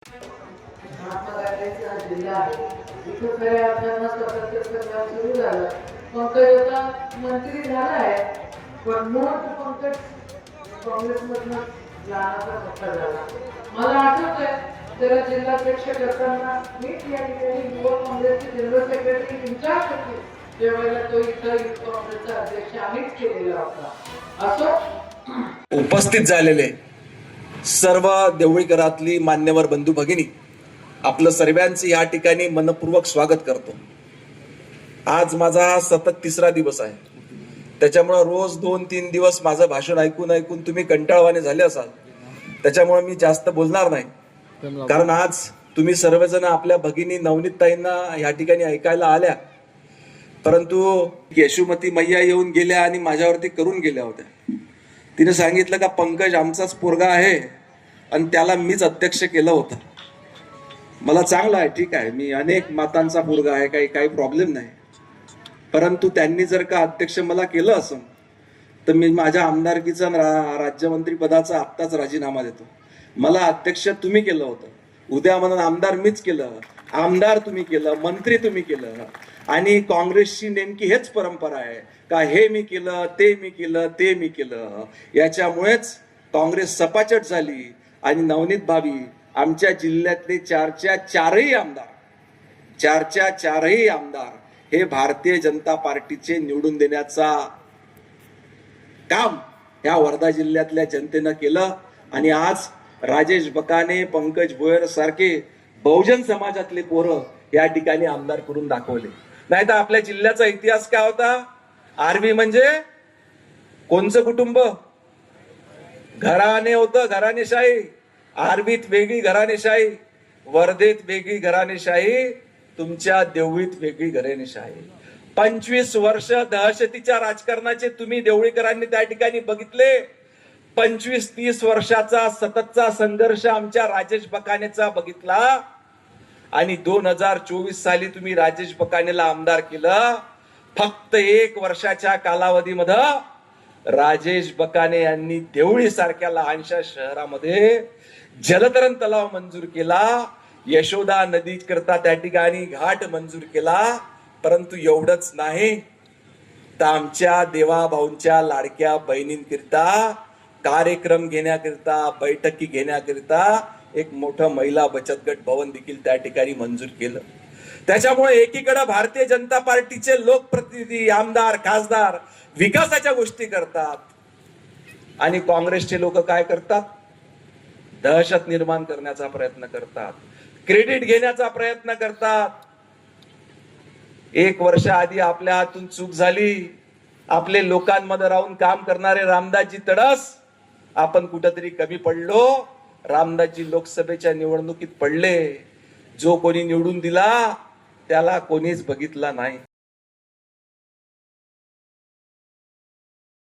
महात्मा गांधींचा जिल्हा आहे. इथं खऱ्या अर्थानं स्वातंत्र्य संग्राम सुरू झाला. पंकज आता मंत्री झाला आहे, पण मूळ पंकज काँग्रेसमधनं लहानाचा मोठा झाला. मला आठवतंय त्याला जिल्हाध्यक्ष करताना मी या ठिकाणी युवा काँग्रेसचे जनरल सेक्रेटरी इन्चार्ज होते, त्यावेळेला तो इथं युथ काँग्रेसचा अध्यक्ष आम्हीच केलेला होता. असो उपस्थित झालेले सर्व देवळीकरातली मान्यवर बंधू भगिनी, आपलं सर्वांचं या ठिकाणी मनपूर्वक स्वागत करतो. आज माझा हा सतत 3रा दिवस आहे. त्याच्यामुळे रोज 2-3 दिवस माझं भाषण ऐकून ऐकून तुम्ही कंटाळवाने झाले असाल. त्याच्यामुळे मी जास्त बोलणार नाही, कारण आज तुम्ही सर्वजण आपल्या भगिनी नवनीतताईंना या ठिकाणी ऐकायला आल्या. परंतु यशोमती मैया येऊन गेल्या आणि माझ्यावरती करून गेल्या होत्या. तिने सांगितलं का पंकज आमचाच पोरगा आहे आणि त्याला मीच अध्यक्ष केलं होतं. मला चांगलं आहे, ठीक आहे, मी अनेक मातांचा पोरगा आहे, काही प्रॉब्लेम नाही. परंतु त्यांनी जर का अध्यक्ष मला केलं असं तर मी माझ्या आमदारकीचा राज्यमंत्री पदाचा आत्ताच राजीनामा देतो. मला अध्यक्ष तुम्ही केलं होतं, उद्या म्हणून आमदार मीच केलं, आमदार तुम्ही केलं, मंत्री तुम्ही केलं. आणि काँग्रेसची नेमकी हेच परंपरा आहे का हे मी केलं, ते मी केलं, ते मी केलं. याच्यामुळेच काँग्रेस सपाचट झाली आणि नवनीत भाभी आमच्या जिल्ह्यातले 4च्या 4ही आमदार हे भारतीय जनता पार्टीचे निवडून देण्याचा काम या वर्धा जिल्ह्यातल्या जनतेनं केलं. आणि आज राजेश बकाने, पंकज भोयर सारखे बहुजन समाजातले पोरं या ठिकाणी आमदार करून दाखवले. नाही तर आपल्या जिल्ह्याचा इतिहास काय होता? आर्वी म्हणजे कोणचं कुटुंब? घराणे होतं, घराणेशाही. आर्वीत वेगळी घराणेशाही, वर्धेत वेगळी घराणेशाही, तुमच्या देवळीत वेगळी घराणेशाही. 25 वर्ष दहशतीच्या राजकारणाचे तुम्ही देवळीकरांनी त्या ठिकाणी बघितले. 25-30 वर्षाचा सततचा संघर्ष आमच्या राजेश बकानेचा बघितला. आणि 2024 साली तुम्ही राजेश बकानेला आमदार केलं. फक्त 1 वर्षाच्या कालावधीमध्ये राजेश बकाने यांनी देवळी सारख्या लहानशा शहरामध्ये जलतरण तलाव मंजूर केला, यशोदा नदी करता त्या ठिकाणी घाट मंजूर केला. परंतु एवढंच नाही तर आमच्या देवाभाऊंच्या लाडक्या बहिणींकरिता कार्यक्रम घेण्याकरिता, बैठकी घेण्याकरिता एक मोठं महिला बचत गट भवन देखील त्या ठिकाणी मंजूर केलं. त्याच्यामुळे एकीकडे भारतीय जनता पार्टीचे लोकप्रतिनिधी, आमदार, खासदार विकासाच्या गोष्टी करतात आणि काँग्रेसचे लोक काय करतात? दहशत निर्माण करण्याचा प्रयत्न करतात, क्रेडिट घेण्याचा प्रयत्न करतात. 1 वर्ष आधी आपल्या हातून चूक झाली. आपले लोकांमध्ये राहून काम करणारे रामदासजी तडस आपण कुठेतरी कमी पडलो. रामदासजी लोकसभेच्या निवडणुकीत पडले. जो कोणी निवडून दिला त्याला कोणीच बघितला नाही.